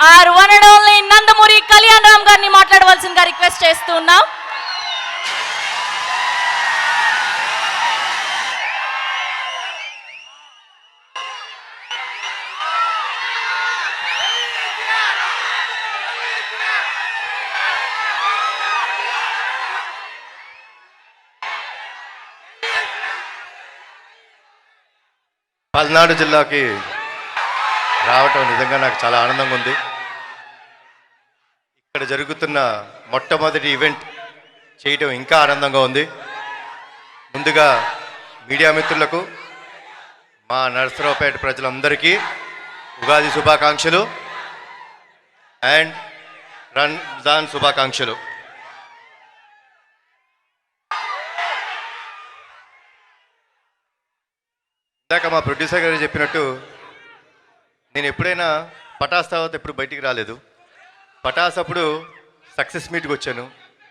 Are one and only Nandamuri Kalyan Ram గారిని మాట్లాడవలసిందిగా request చేస్తున్నాం. పల్నాడు జిల్లాకి రావటం నిజంగా నాకు చాలా ఆనందంగా ఉంది. ఇక్కడ జరుగుతున్న మొట్టమొదటి ఈవెంట్ చేయటం ఇంకా ఆనందంగా ఉంది. ముందుగా మీడియా మిత్రులకు, మా నరసరావుపేట ప్రజలందరికీ ఉగాది శుభాకాంక్షలు అండ్ రంజాన్ శుభాకాంక్షలు. ఇందాక మా ప్రొడ్యూసర్ గారు చెప్పినట్టు నేను ఎప్పుడైనా పటాస్ తర్వాత ఎప్పుడు బయటికి రాలేదు. పటాస్ అప్పుడు సక్సెస్ మీట్కి వచ్చాను.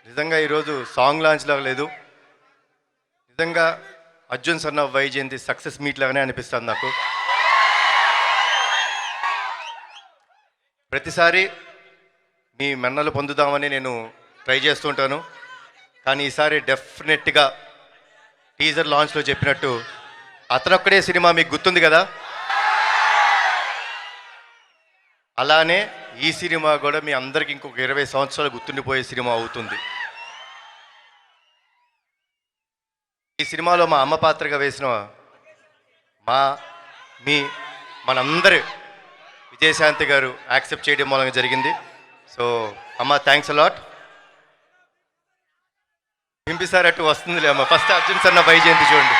నిజంగా ఈరోజు సాంగ్ లాంచ్ లాగా లేదు, నిజంగా Arjun son of Vyjayanthi success meet లాగానే అనిపిస్తుంది నాకు. ప్రతిసారి మీ మన్నలు పొందుదామని నేను ట్రై చేస్తుంటాను, కానీ ఈసారి డెఫినెట్గా టీజర్ లాంచ్లో చెప్పినట్టు అతనొక్కడే సినిమా మీకు గుర్తుంది కదా, అలానే ఈ సినిమా కూడా మీ అందరికి ఇంకొక 20 సంవత్సరాలు గుర్తుండిపోయే సినిమా అవుతుంది. ఈ సినిమాలో మా అమ్మ పాత్రగా వేసిన మనందరి విజయశాంతి గారు యాక్సెప్ట్ చేయడం మూలంగా జరిగింది. సో అమ్మ, థ్యాంక్స్ అలాట్. పింపిసారి అటు వస్తుందిలే అమ్మ. ఫస్ట్ అర్జున్ సన్న వైజయంతి చూడండి.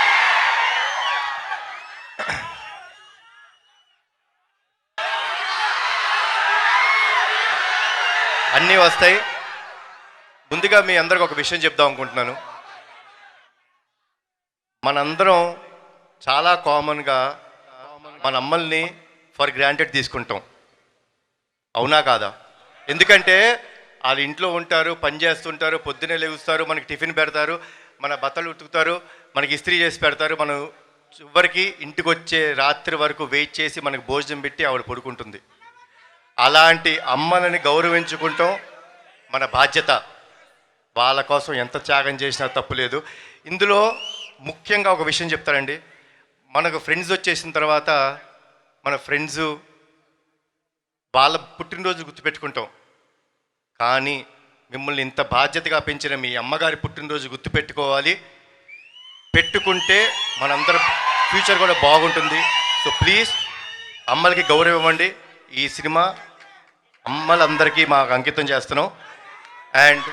అన్నీ వస్తాయి. ముందుగా మీ అందరికి ఒక విషయం చెప్దాం అనుకుంటున్నాను. మనందరం చాలా కామన్గా మన అమ్మల్ని ఫర్ గ్రాంటెడ్ తీసుకుంటాం, అవునా కాదా? ఎందుకంటే వాళ్ళు ఇంట్లో ఉంటారు, పని చేస్తుంటారు, పొద్దునే లేగుస్తారు, మనకి టిఫిన్ పెడతారు, మన బట్టలు ఉతుకుతారు, మనకి ఇస్త్రీ చేసి పెడతారు, మనం చివరికి ఇంటికి వచ్చే రాత్రి వరకు వెయిట్ చేసి మనకు భోజనం పెట్టి ఆవిడ పడుకుంటుంది. అలాంటి అమ్మలని గౌరవించుకుంటాం మన బాధ్యత. వాళ్ళ కోసం ఎంత త్యాగం చేసినా తప్పులేదు. ఇందులో ముఖ్యంగా ఒక విషయం చెప్తారండి. మనకు ఫ్రెండ్స్ వచ్చేసిన తర్వాత మన ఫ్రెండ్స్ వాళ్ళ పుట్టినరోజు గుర్తుపెట్టుకుంటాం, కానీ మిమ్మల్ని ఇంత బాధ్యతగా పెంచిన మీ అమ్మగారి పుట్టినరోజు గుర్తుపెట్టుకోవాలి. పెట్టుకుంటే మనందరం ఫ్యూచర్ కూడా బాగుంటుంది. సో ప్లీజ్ అమ్మలకి గౌరవం ఇవ్వండి. ఈ సినిమా అమ్మలందరికీ మాకు అంకితం చేస్తున్నాం. అండ్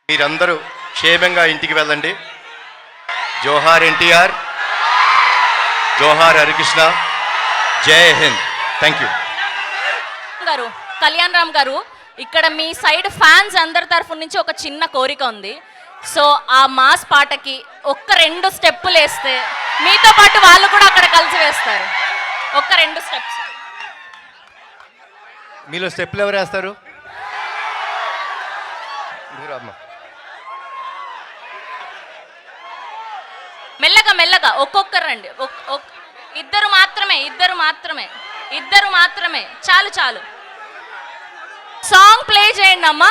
మీరందరూ క్షేమంగా ఇంటికి వెళ్ళండి. జోహార్ ఎన్టీఆర్, జోహార్ హరికృష్ణ, జై హింద్. థ్యాంక్ యూ గారు. కళ్యాణ్ రామ్ గారు, ఇక్కడ మీ సైడ్ ఫ్యాన్స్ అందరి తరఫు నుంచి ఒక చిన్న కోరిక ఉంది. సో ఆ మాస్ పాటకి ఒక్క 2 స్టెప్పులు వేస్తే మీతో పాటు వాళ్ళు కూడా అక్కడ కలిసి వేస్తారు. ఒక్క 2 స్టెప్స్. మీలో స్టెప్లు ఎవరు వేస్తారు? మీరు అమ్మ. మెల్లగా మెల్లగా ఒక్కొక్కరు రండి. ఇద్దరు మాత్రమే చాలు. సాంగ్ ప్లే చేయండి అమ్మా.